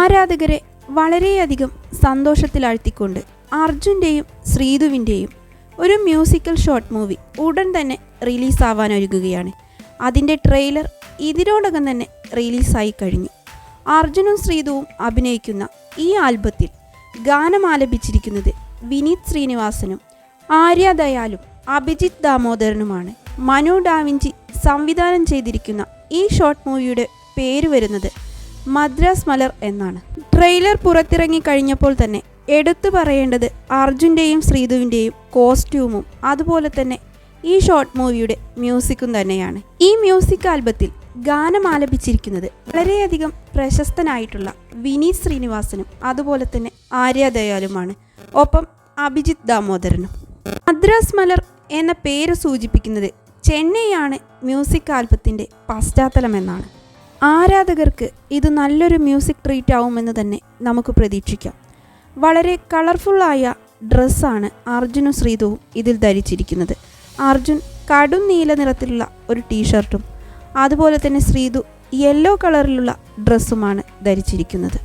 ആരാധകരെ വളരെയധികം സന്തോഷത്തിലാഴ്ത്തിക്കൊണ്ട് അർജുൻ്റെയും ശ്രീതുവിൻ്റെയും ഒരു മ്യൂസിക്കൽ ഷോർട്ട് മൂവി ഉടൻ തന്നെ റിലീസാവാനൊരുങ്ങുകയാണ്. അതിൻ്റെ ട്രെയിലർ ഇതിനോടകം തന്നെ റിലീസായി കഴിഞ്ഞു. അർജുനും ശ്രീതുവും അഭിനയിക്കുന്ന ഈ ആൽബത്തിൽ ഗാനം ആലപിച്ചിരിക്കുന്നത് വിനീത് ശ്രീനിവാസനും ആര്യ ദയാലും അഭിജിത്ത് ദാമോദരനുമാണ്. മനു ഡാവിഞ്ചി സംവിധാനം ചെയ്തിരിക്കുന്ന ഈ ഷോർട്ട് മൂവിയുടെ പേര് വരുന്നത് മദ്രാസ് മലർ എന്നാണ്. ട്രെയിലർ പുറത്തിറങ്ങി കഴിഞ്ഞപ്പോൾ തന്നെ എടുത്തു പറയേണ്ടത് അർജുൻ്റെയും ശ്രീതുവിൻ്റെയും കോസ്റ്റ്യൂമും അതുപോലെ തന്നെ ഈ ഷോർട്ട് മൂവിയുടെ മ്യൂസിക്കും തന്നെയാണ്. ഈ മ്യൂസിക് ആൽബത്തിൽ ഗാനം ആലപിച്ചിരിക്കുന്നത് വളരെയധികം പ്രശസ്തനായിട്ടുള്ള വിനീത് ശ്രീനിവാസനും അതുപോലെ തന്നെ ആര്യ ദയാലുമാണ്, ഒപ്പം അഭിജിത്ത് ദാമോദരനും. മദ്രാസ് മലർ എന്ന പേര് സൂചിപ്പിക്കുന്നത് ചെന്നൈയാണ് മ്യൂസിക് ആൽബത്തിൻ്റെ പശ്ചാത്തലമെന്നാണ്. ആരാധകർക്ക് ഇത് നല്ലൊരു മ്യൂസിക് ട്രീറ്റ് ആവുമെന്ന് തന്നെ നമുക്ക് പ്രതീക്ഷിക്കാം. വളരെ കളർഫുള്ളായ ഡ്രസ്സാണ് അർജുനും ശ്രീതുവും ഇതിൽ ധരിച്ചിരിക്കുന്നത്. അർജുൻ കടും നീല നിറത്തിലുള്ള ഒരു ടീഷർട്ടും അതുപോലെ തന്നെ ശ്രീതു യെല്ലോ കളറിലുള്ള ഡ്രസ്സുമാണ് ധരിച്ചിരിക്കുന്നത്.